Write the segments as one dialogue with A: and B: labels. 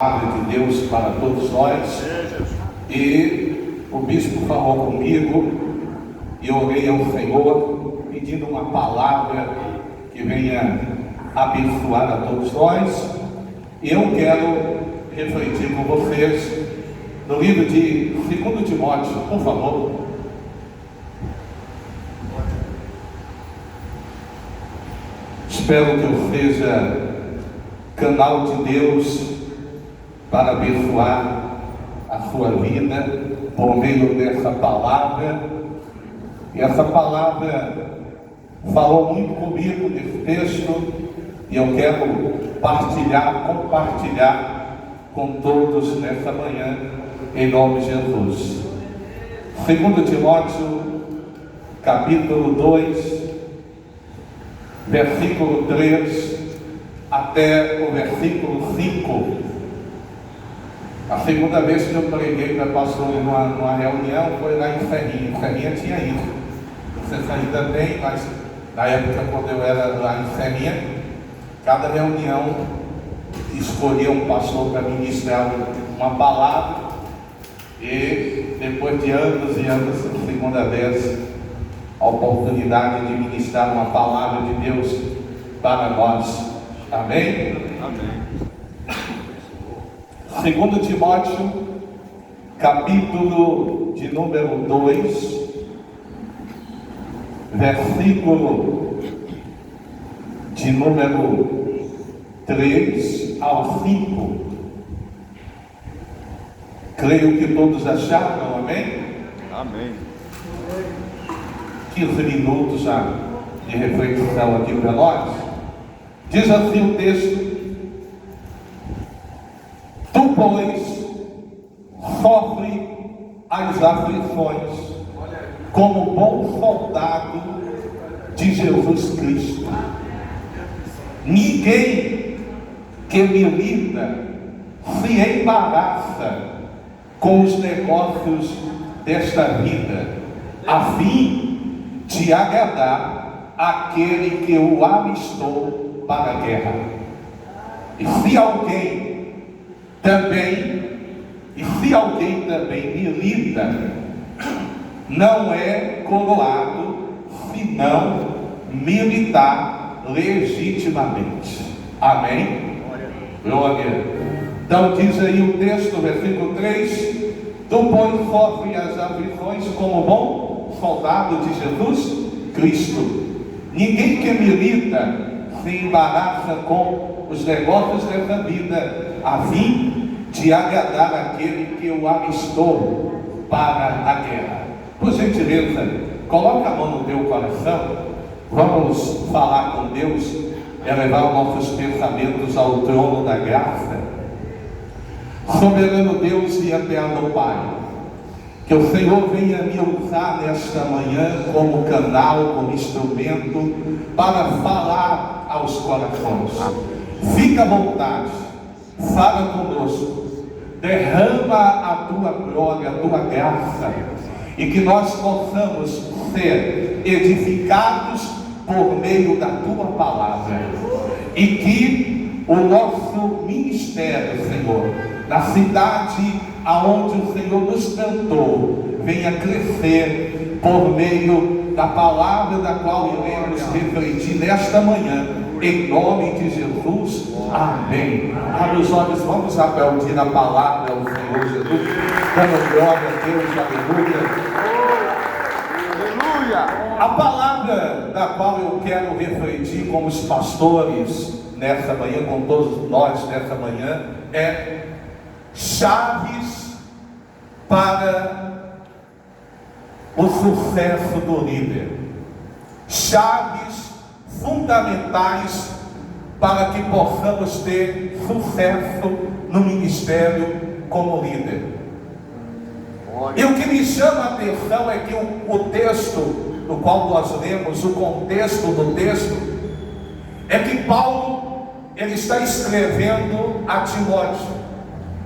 A: Palavra de Deus para todos nós. E o bispo falou comigo e eu orei ao Senhor pedindo uma palavra que venha abençoar a todos nós. E eu quero refletir com vocês no livro de 2 Timóteo, por favor. Espero que eu seja canal de Deus para abençoar a sua vida por meio dessa palavra. E essa palavra falou muito comigo nesse texto, e eu quero compartilhar com todos nessa manhã, em nome de Jesus. 2 Timóteo, capítulo 2, versículo 3 até o versículo 5. A segunda vez que eu preguei para pastor numa reunião foi lá em Ferrinha. Em Ferrinha tinha isso. Vocês ainda tem, mas na época quando eu era lá em Ferrinha, cada reunião escolhia um pastor para ministrar uma palavra. E depois de anos e anos, segunda vez, a oportunidade de ministrar uma palavra de Deus para nós. Amém? Amém. 2 Timóteo, capítulo de número 2, versículo de número 3 ao 5. Creio que todos acharam, amém? Amém. 15 minutos já de reflexão aqui para nós. Diz assim o texto: tu, pois, sofre as aflições como bom soldado de Jesus Cristo. Ninguém que milita se embaraça com os negócios desta vida, a fim de agradar aquele que o alistou para a guerra. E se alguém também milita, não é coroado, senão militar legitimamente. Amém? Glória. Então diz aí o texto, versículo 3: tu, pois, sofre as aflições como bom soldado de Jesus Cristo. Ninguém que milita se embaraça com os negócios dessa vida, a fim de agradar aquele que o alistou para a guerra. Por gentileza, coloca a mão no teu coração. Vamos falar com Deus, elevar os nossos pensamentos ao trono da graça. Soberano Deus e eterno Pai, que o Senhor venha me usar nesta manhã como canal, como instrumento para falar aos corações. Fica à vontade, fala conosco, derrama a tua glória, a tua graça, e que nós possamos ser edificados por meio da tua palavra, e que o nosso ministério, Senhor, na cidade aonde o Senhor nos plantou, venha crescer por meio da palavra da qual iremos refletir nesta manhã, em nome de Jesus. Amém. Abre os olhos, vamos aplaudir a palavra ao Senhor Jesus, dando glória a Deus. Aleluia. A palavra da qual eu quero refletir com os pastores nessa manhã, com todos nós nessa manhã, é chaves para o sucesso do líder. Chaves fundamentais para que possamos ter sucesso no ministério como líder. E o que me chama a atenção é que o texto no qual nós lemos, o contexto do texto, é que Paulo ele está escrevendo a Timóteo.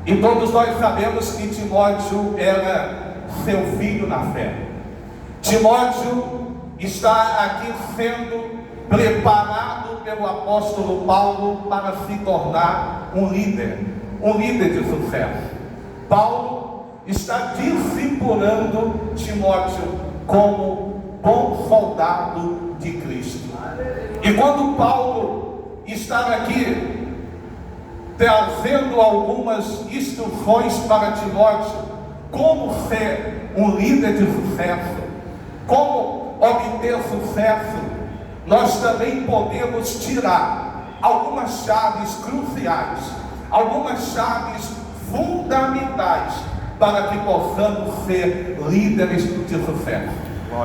A: E todos nós sabemos que Timóteo era seu filho na fé. Timóteo está aqui sendo preparado pelo apóstolo Paulo para se tornar um líder. um líder de sucesso. Paulo está discipulando Timóteo como bom soldado de Cristo. E quando Paulo está aqui trazendo algumas instruções para Timóteo, como ser um líder de sucesso, como obter sucesso, nós também podemos tirar algumas chaves cruciais, algumas chaves fundamentais para que possamos ser líderes de sucesso.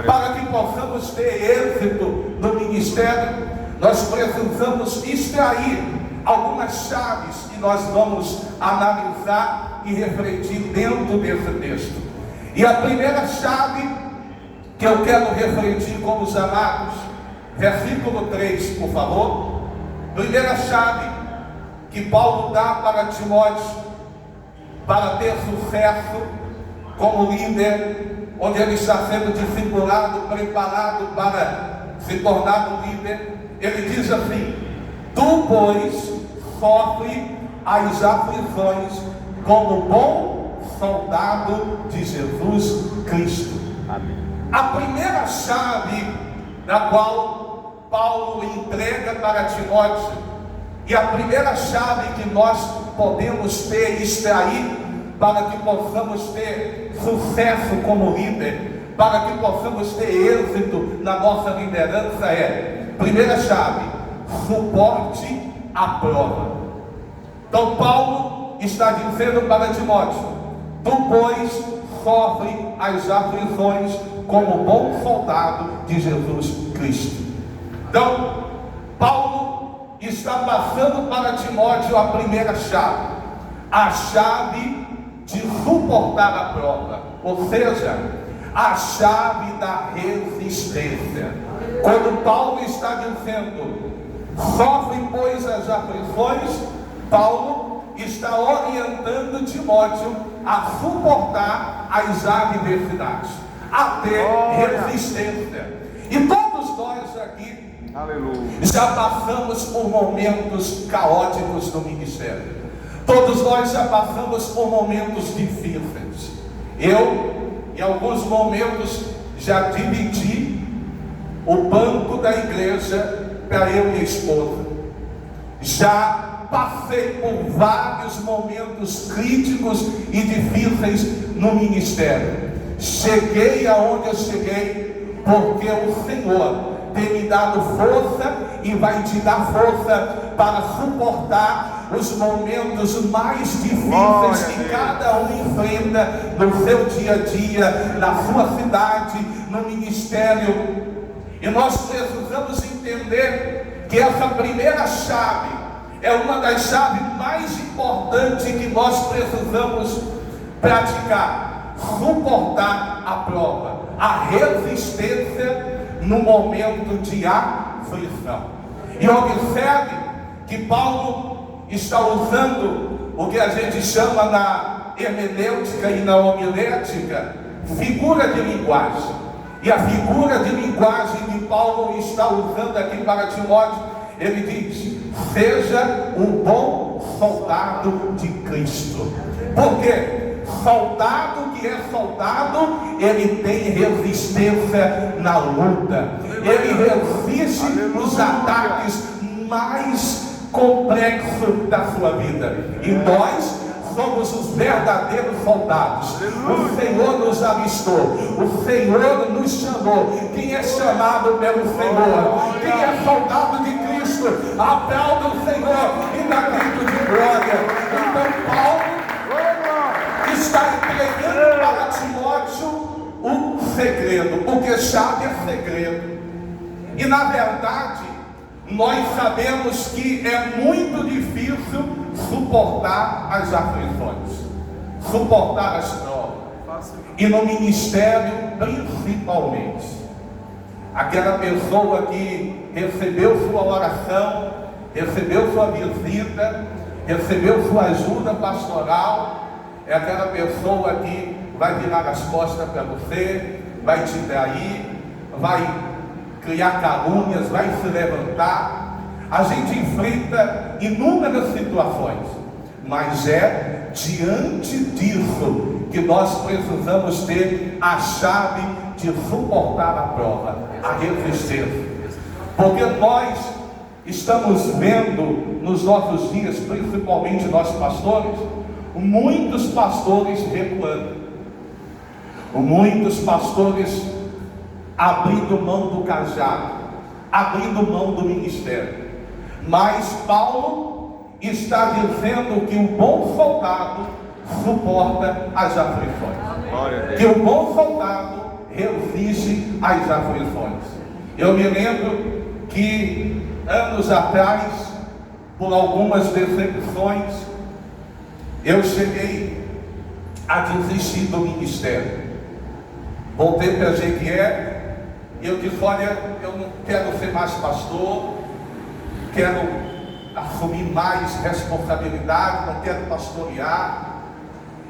A: Para que possamos ter êxito no ministério, nós precisamos extrair algumas chaves que nós vamos analisar e refletir dentro desse texto. E a primeira chave que eu quero refletir com os amados, versículo 3, por favor. Primeira chave que Paulo dá para Timóteo para ter sucesso como líder, onde ele está sendo discipulado, preparado para se tornar um líder. Ele diz assim: tu, pois, sofre as aflições como bom soldado de Jesus Cristo. Amém. A primeira chave na qual Paulo entrega para Timóteo, e a primeira chave que nós podemos ter e extrair para que possamos ter sucesso como líder, para que possamos ter êxito na nossa liderança é, primeira chave, suporte à prova. Então Paulo está dizendo para Timóteo: tu, pois, sofre as aflições como bom soldado de Jesus Cristo. Então Paulo está passando para Timóteo a primeira chave, a chave de suportar a prova, ou seja, a chave da resistência. Quando Paulo está dizendo sofre, pois, as aflições, Paulo está orientando Timóteo a suportar as adversidades, a ter resistência. E todos nós aqui, aleluia, já passamos por momentos caóticos no ministério. Todos nós já passamos por momentos difíceis. Eu, em alguns momentos, já dividi o banco da igreja para eu e minha esposa. Já passei por vários momentos críticos e difíceis no ministério. Cheguei aonde eu cheguei porque o Senhor tem me dado força e vai te dar força para suportar os momentos mais difíceis que cada um enfrenta no seu dia a dia, na sua cidade, no ministério. E nós precisamos entender que essa primeira chave é uma das chaves mais importantes que nós precisamos praticar: suportar a prova, a resistência no momento de aflição. E observe que Paulo está usando o que a gente chama na hermenêutica e na homilética figura de linguagem. E a figura de linguagem que Paulo está usando aqui para Timóteo, ele diz: seja um bom soldado de Cristo. Por quê? Soldado que é soldado, ele tem resistência na luta, ele resiste os ataques mais complexos da sua vida. E nós somos os verdadeiros soldados. O Senhor nos alistou, o Senhor nos chamou. Quem é chamado pelo Senhor, quem é soldado de Cristo, aplauda o Senhor e dá grito de glória. Então Paulo está entregando para Timóteo um segredo, porque chave é segredo. E na verdade, nós sabemos que é muito difícil suportar as aflições, suportar as provas. E no ministério principalmente, aquela pessoa que recebeu sua oração, recebeu sua visita, recebeu sua ajuda pastoral, é aquela pessoa que vai virar as costas para você, vai te trair, vai criar calúnias, vai se levantar. A gente enfrenta inúmeras situações, mas é diante disso que nós precisamos ter a chave de suportar a prova, a resistência. Porque nós estamos vendo nos nossos dias, principalmente nós pastores, muitos pastores recuando, muitos pastores abrindo mão do cajado, abrindo mão do ministério. Mas Paulo está dizendo que o bom soldado suporta as aflições, que o bom soldado resiste às aflições. Eu me lembro que anos atrás, por algumas decepções, eu cheguei a desistir do ministério. Voltei para Jequié e eu disse: olha, eu não quero ser mais pastor, quero assumir mais responsabilidade, não quero pastorear.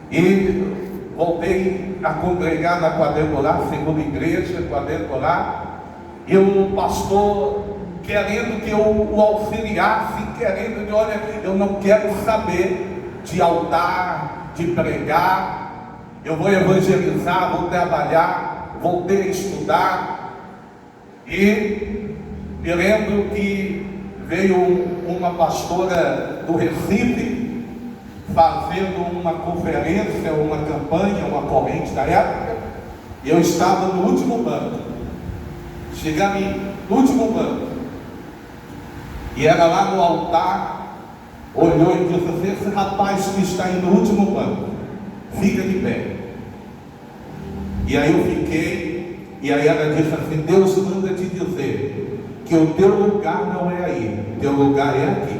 A: E voltei a congregar na quadrangular, segunda igreja, quadrangular, e o pastor querendo que eu o auxiliasse, querendo que, olha, eu não quero saber de altar, de pregar, eu vou evangelizar, vou trabalhar, voltei a estudar. E me lembro que veio uma pastora do Recife fazendo uma conferência, uma campanha, uma corrente da época, e eu estava no último banco. Cheguei no último banco, e era lá no altar, olhou e disse assim: esse rapaz que está aí no último banco, fica de pé. E aí eu fiquei, e aí ela disse assim: Deus manda te dizer que o teu lugar não é aí, o teu lugar é aqui.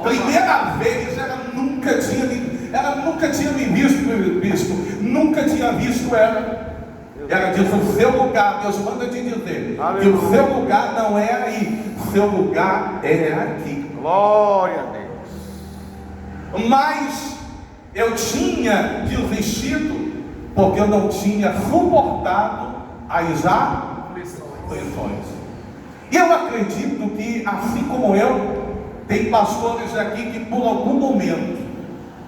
A: Primeira vez, ela nunca tinha me visto, bispo, nunca tinha visto ela. Ela disse: o seu lugar, Deus manda te dizer que o seu lugar não é aí, o seu lugar é aqui.
B: Glória a Deus.
A: Mas eu tinha desistido porque eu não tinha suportado as aflições. E eu acredito que, assim como eu, tem pastores aqui que por algum momento,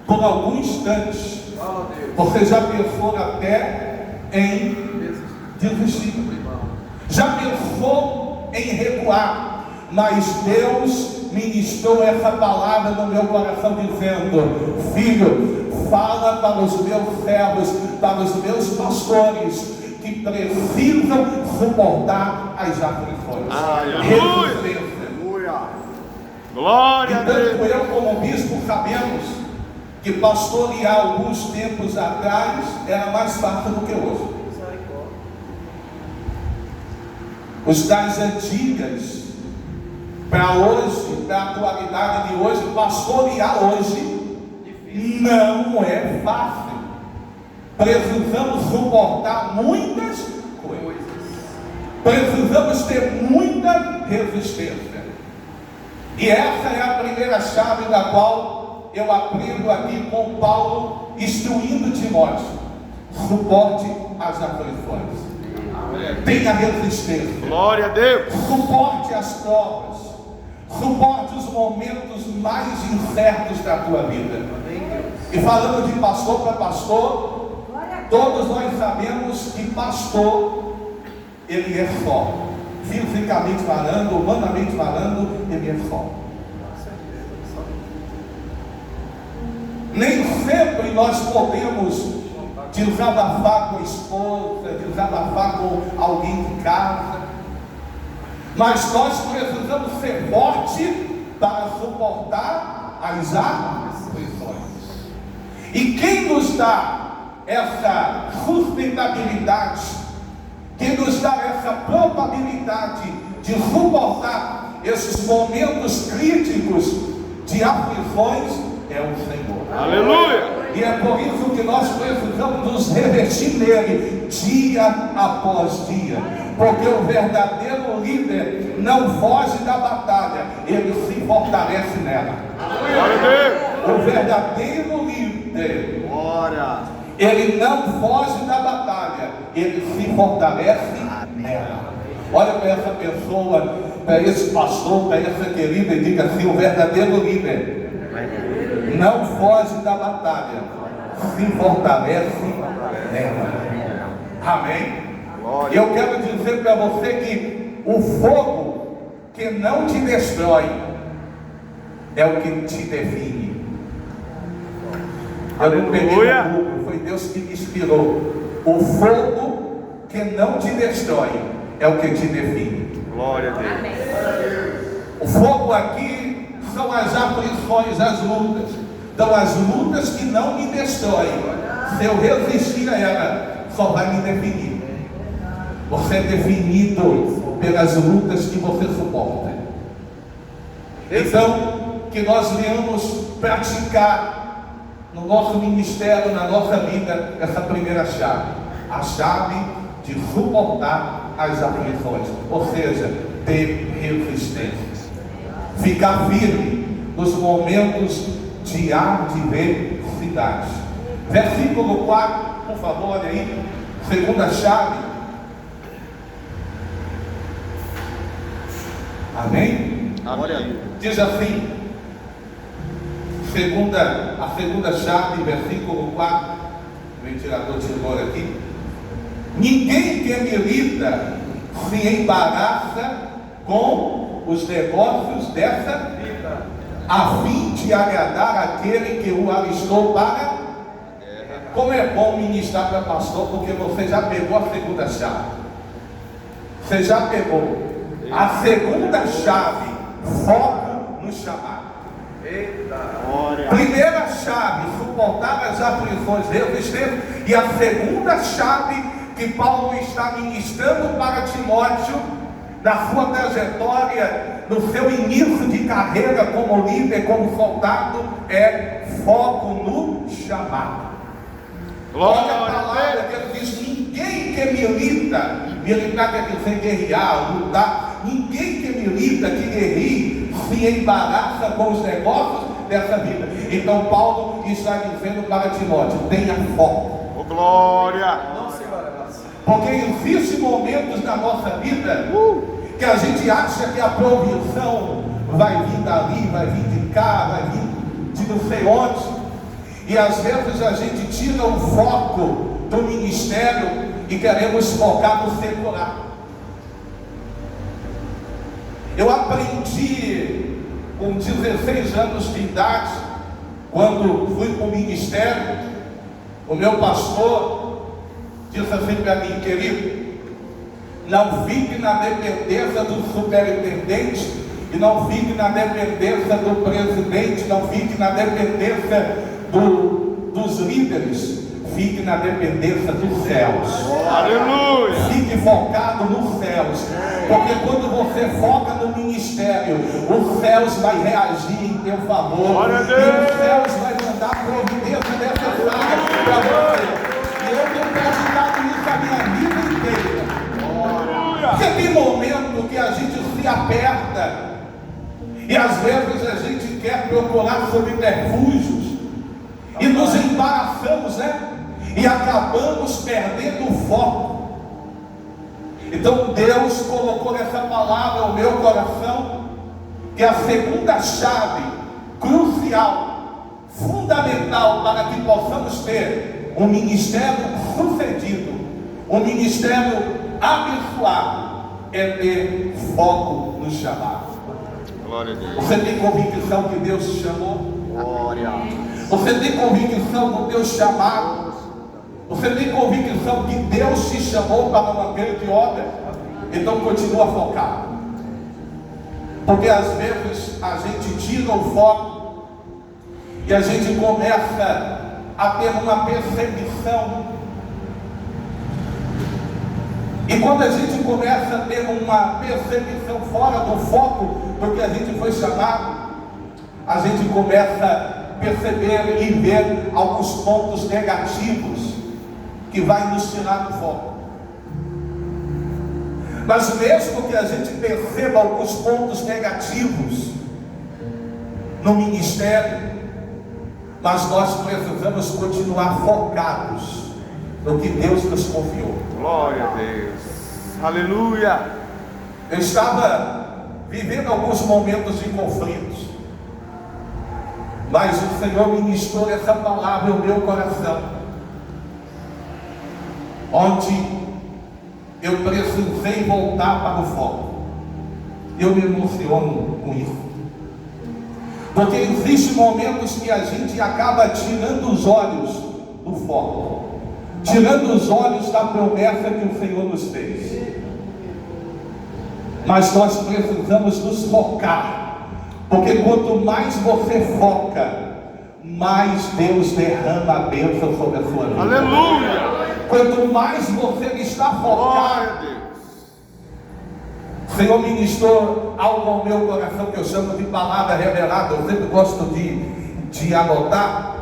A: por algum instante, você já pensou até em desistir, já pensou em recuar, mas Deus ministrou essa palavra no meu coração dizendo: filho, fala para os meus servos, para os meus pastores, que precisam suportar as aflições.
B: Aleluia! Glória a Deus!
A: Tanto eu como bispo sabemos que pastorear alguns tempos atrás era mais fácil do que hoje. Os das antigas para hoje, para a atualidade de hoje, pastorear hoje não é fácil. Precisamos suportar muitas coisas, precisamos ter muita resistência. E essa é a primeira chave da qual eu aprendo aqui com Paulo, instruindo Timóteo: suporte as aflições, tenha resistência,
B: glória a Deus,
A: suporte as provas, suporte os momentos mais incertos da tua vida. E falando de pastor para pastor, todos nós sabemos que pastor, ele é só, fisicamente falando, humanamente falando, ele é só. Nem sempre nós podemos desabafar com a esposa, desabafar com alguém de casa, mas nós precisamos ser fortes para suportar as aflições. E quem nos dá essa sustentabilidade, quem nos dá essa probabilidade de suportar esses momentos críticos de aflições, é o Senhor.
B: Aleluia!
A: E é por isso que nós precisamos nos revestir nele dia após dia, porque o verdadeiro líder não foge da batalha, ele se fortalece nela. O verdadeiro líder, ele não foge da batalha, ele se fortalece nela. Olha para essa pessoa, para esse pastor, para essa querida, e diga assim: o verdadeiro líder não foge da batalha, se fortalece nela. Amém? E eu quero dizer para você que o fogo que não te destrói é o que te define. Eu não peguei no Google, foi Deus que me inspirou. O fogo que não te destrói é o que te define.
B: Glória a Deus.
A: O fogo aqui são as aflições, as lutas. Então as lutas que não me destroem, se eu resistir a ela, só vai me definir. Você é definido pelas lutas que você suporta. Então, que nós venhamos praticar no nosso ministério, na nossa vida, essa primeira chave. A chave de suportar as aflições. Ou seja, ter resistência. Ficar firme nos momentos de adversidade. Versículo 4, por favor, olha aí. Segunda chave. Amém?
B: Amém.
A: Diz assim, a segunda chave, versículo 4, o ventilador tirou aqui. Ninguém que milita se embaraça com os negócios dessa vida, a fim de agradar aquele que o alistou para. Como é bom ministrar para pastor, porque você já pegou a segunda chave. Você já pegou. A segunda chave, foco no chamado. Primeira chave, suportar as aflições, resistir. E a segunda chave que Paulo está ministrando para Timóteo, na sua trajetória, no seu início de carreira como líder, como soldado, é foco no chamado. Olha a palavra que ele diz: ninguém que milita, militar quer dizer guerrear, lutar. Ninguém que milita, que guerreia, se embaraça com os negócios dessa vida. Então Paulo está dizendo para Timóteo: tenha foco.
B: Oh, glória!
A: Porque existem momentos na nossa vida que a gente acha que a provisão vai vir dali, vai vir de cá, vai vir de não sei onde. E às vezes a gente tira o foco do ministério e queremos focar no secular. Eu aprendi com 16 anos de idade, quando fui para o ministério, o meu pastor disse assim para mim: querido, não fique na dependência do superintendente, e não fique na dependência do presidente, não fique na dependência dos líderes, fique na dependência dos céus.
B: Aleluia!
A: Fique focado nos céus, porque quando você foca no ministério, os céus vai reagir em teu favor,
B: Glória a
A: e
B: Deus!
A: os céus vai mandar providência necessária para você. E eu tenho praticado isso a minha vida inteira. Porque tem momento que a gente se aperta, e às vezes a gente quer procurar subterfúgios, e nos embaraçamos, né? E acabamos perdendo o foco. Então Deus colocou nessa palavra ao meu coração que a segunda chave crucial, fundamental para que possamos ter um ministério sucedido, um ministério abençoado, é ter foco no chamado.
B: Glória a Deus.
A: Você tem convicção que Deus te chamou?
B: Glória.
A: Você tem convicção do teu chamado? Você tem convicção que Deus te chamou para uma grande obra? Então continua focado. Porque às vezes a gente tira o foco e a gente começa a ter uma perseguição. E quando a gente começa a ter uma perseguição fora do foco do que a gente foi chamado, a gente começa a perceber e ver alguns pontos negativos que vai nos tirar do foco. Mas mesmo que a gente perceba alguns pontos negativos no ministério, mas nós precisamos continuar focados no que Deus nos confiou.
B: Glória a Deus. Aleluia.
A: Eu estava vivendo alguns momentos de conflitos. Mas o Senhor ministrou essa palavra ao meu coração, onde eu precisei voltar para o foco. Eu me emociono com isso, porque existem momentos que a gente acaba tirando os olhos do foco, tirando os olhos da promessa que o Senhor nos fez. Mas nós precisamos nos focar, porque quanto mais você foca, mais Deus derrama a bênção sobre a sua vida.
B: Aleluia!
A: Quanto mais você está
B: Glória a
A: focado,
B: Deus.
A: o Senhor ministrou algo ao meu coração que eu chamo de palavra revelada. Eu sempre gosto de anotar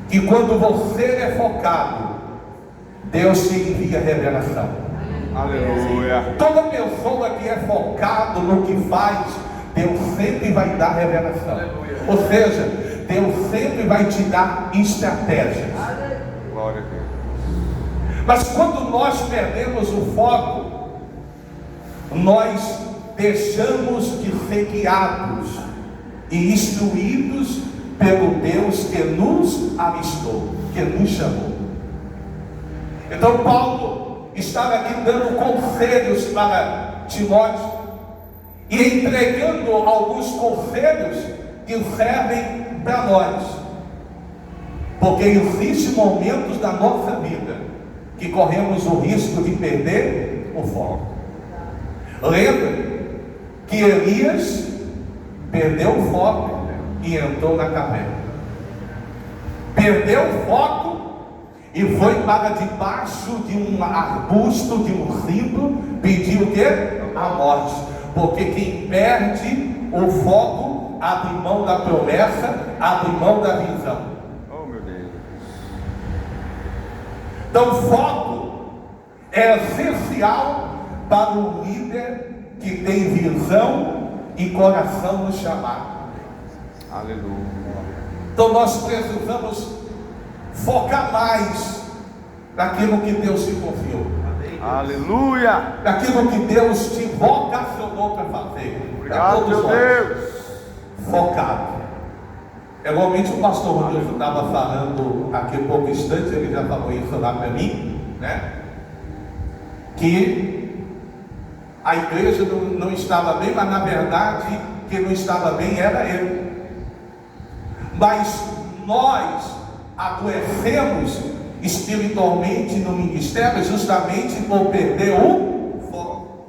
A: que quando você é focado, Deus te envia revelação.
B: Aleluia.
A: Toda pessoa que é focado no que faz, Deus sempre vai dar revelação. Ou seja, Deus sempre vai te dar estratégias.
B: Glória a Deus.
A: Mas quando nós perdemos o foco, nós deixamos de ser guiados e instruídos pelo Deus que nos alistou, que nos chamou. Então Paulo estava aqui dando conselhos para Timóteo e entregando alguns conselhos que servem para nós, porque existem momentos da nossa vida que corremos o risco de perder o foco. Lembra que Elias perdeu o foco e entrou na caverna. Perdeu o foco e foi para debaixo de um arbusto, de um ribo, pedir o quê? A morte. Porque quem perde o foco abre mão da promessa, abre mão da visão.
B: Oh, meu Deus.
A: Então, foco é essencial para um líder que tem visão e coração no chamado.
B: Aleluia.
A: Então nós precisamos focar mais naquilo que Deus te confiou,
B: Aleluia.
A: naquilo que Deus te vocacionou para fazer. Para
B: Obrigado,
A: todos
B: meu
A: nós.
B: Deus.
A: Focado. Igualmente o pastor Rodolfo estava falando aqui um pouco instante, ele já falou isso lá para mim, né? Que a igreja não estava bem, mas na verdade quem não estava bem era ele. Mas nós adoecemos espiritualmente no ministério justamente por perder o foco.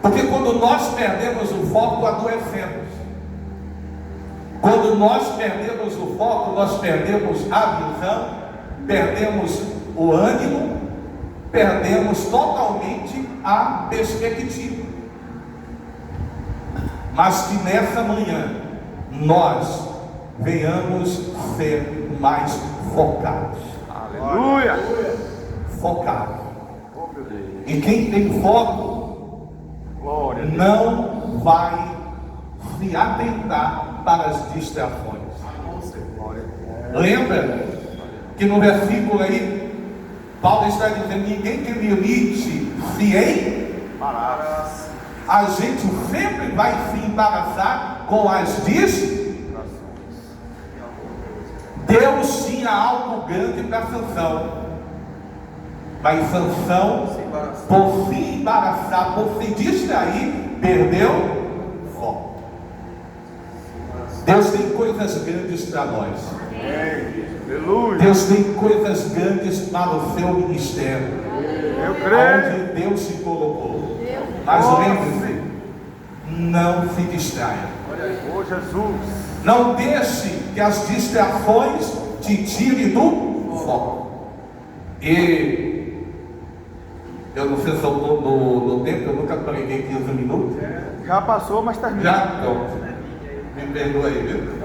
A: Porque quando nós perdemos o foco, adoecemos. Quando nós perdemos o foco, nós perdemos a visão, perdemos o ânimo, perdemos totalmente a perspectiva. Mas que nessa manhã nós venhamos ser mais focados.
B: Aleluia.
A: Focados.
B: Oh, meu Deus.
A: E quem tem foco
B: Glória a Deus.
A: não vai se atentar para as distrações.
B: Glória a Deus.
A: Lembra que no versículo aí Paulo está dizendo: ninguém que milite se
B: Parar.
A: a gente sempre vai se embaraçar com as distrações. Deus tinha algo grande para Sansão, mas Sansão, por se embaraçar, por se distrair, perdeu o foco. Deus tem coisas grandes para nós.
B: Aleluia.
A: Deus tem coisas grandes para o seu ministério,
B: Eu creio.
A: onde Deus se colocou. Mas lembre-se, não se distraia.
B: Oh, Jesus.
A: Não deixe que as distrações te tirem do foco. E eu não sei se eu estou no tempo, eu nunca preguei 15 minutos.
B: Já passou, mas termina.
A: Já? Então, me perdoa aí, viu?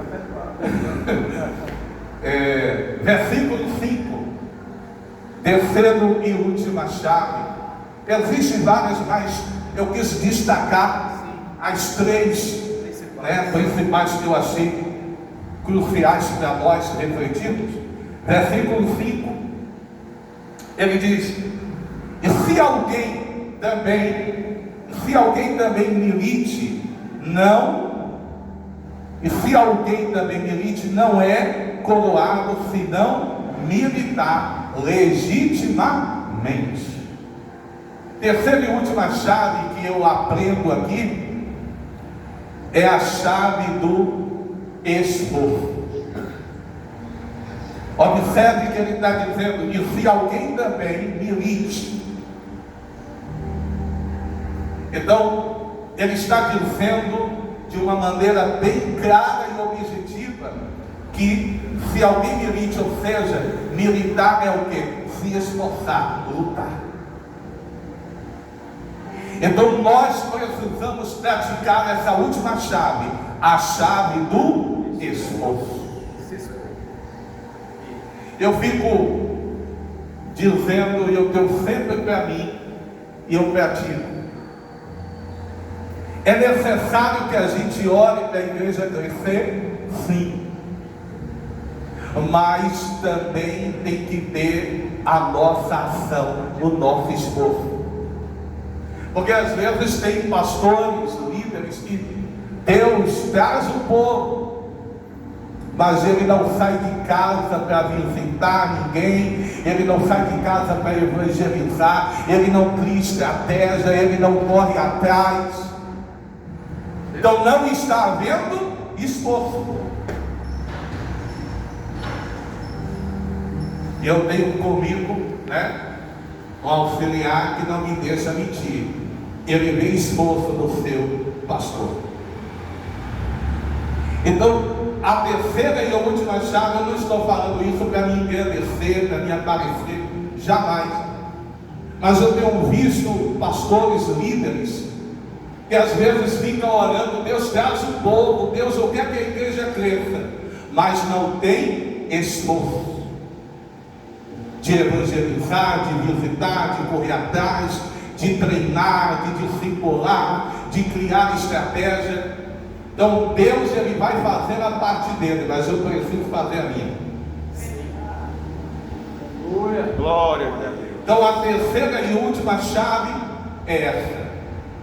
A: Versículo 5, terceiro e última chave. Existem várias, mas eu quis destacar as três principais que eu achei cruciais para nós refletirmos. Versículo 5, ele diz: e se alguém também milite, não E se alguém também milite, não é coroado, senão militar, legitimamente. Terceira e última chave que eu aprendo aqui é a chave do esforço. Observe que ele está dizendo, e se alguém também milite. Então, ele está dizendo de uma maneira bem clara e objetiva que se alguém milite, ou seja, militar é o quê? Se esforçar, lutar. Então nós precisamos praticar essa última chave, a chave do esforço. Eu fico dizendo, e eu tenho sempre para mim, e eu pratico. É necessário que a gente ore para a igreja crescer? Sim. Mas também tem que ter a nossa ação, o nosso esforço. Porque às vezes tem pastores, líderes que Deus traz o povo, mas ele não sai de casa para visitar ninguém, ele não sai de casa para evangelizar, ele não cria estratégia, ele não corre atrás. Então não está havendo esforço. Eu tenho comigo, um auxiliar que não me deixa mentir. Ele vê esforço do seu pastor. Então, a terceira e a última chave, eu não estou falando isso para me engrandecer, para me aparecer, jamais. Mas eu tenho visto pastores, líderes, que às vezes ficam orando, Deus traz o povo, Deus eu quero que a igreja cresça, mas não tem esforço de evangelizar, de visitar, de correr atrás, de treinar, de discipular, de criar estratégia. Então Deus ele vai fazer a parte dele, mas eu preciso fazer a minha.
B: Glória a Deus.
A: Então a terceira e última chave é essa: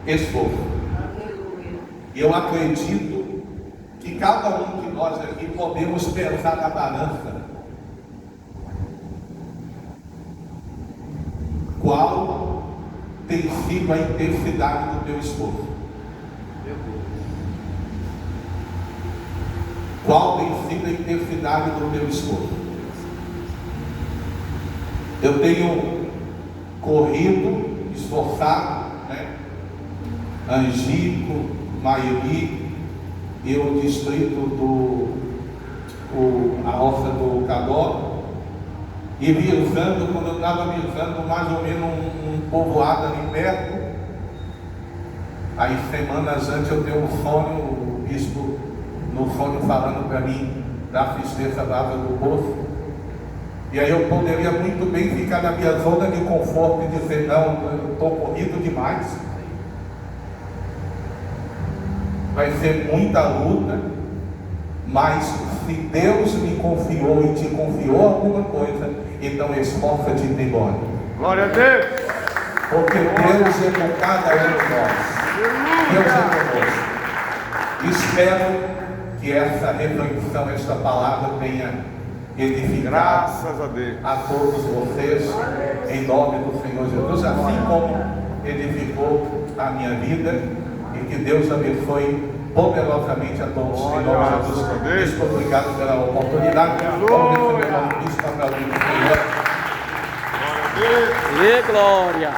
A: esforço. E eu acredito que cada um de nós aqui podemos pensar na balança. Qual tem sido a intensidade do teu esforço? Qual tem sido a intensidade do teu esforço? Eu tenho corrido, esforçado, Angico, Mairi e o distrito a roça do Cadó, e visando, quando eu estava visando mais ou menos um povoado ali perto. Aí semanas antes eu tenho um sonho, o bispo no sonho falando para mim da tristeza da água do poço. E aí eu poderia muito bem ficar na minha zona de conforto e dizer, não, eu estou corrido demais. Vai ser muita luta, mas se Deus me confiou e te confiou alguma coisa, então esforça-te e tem glória.
B: Glória a Deus.
A: Porque Deus é com cada um de nós. Deus é conosco. Espero que essa reflexão, esta palavra tenha edificado
B: Graças a Deus
A: a todos vocês, em nome do Senhor Jesus, assim como edificou a minha vida, e que Deus abençoe poderosamente a todos, em nome de Jesus. Muito obrigado pela oportunidade. Vamos receber o bispo para o Senhor.
C: E glória!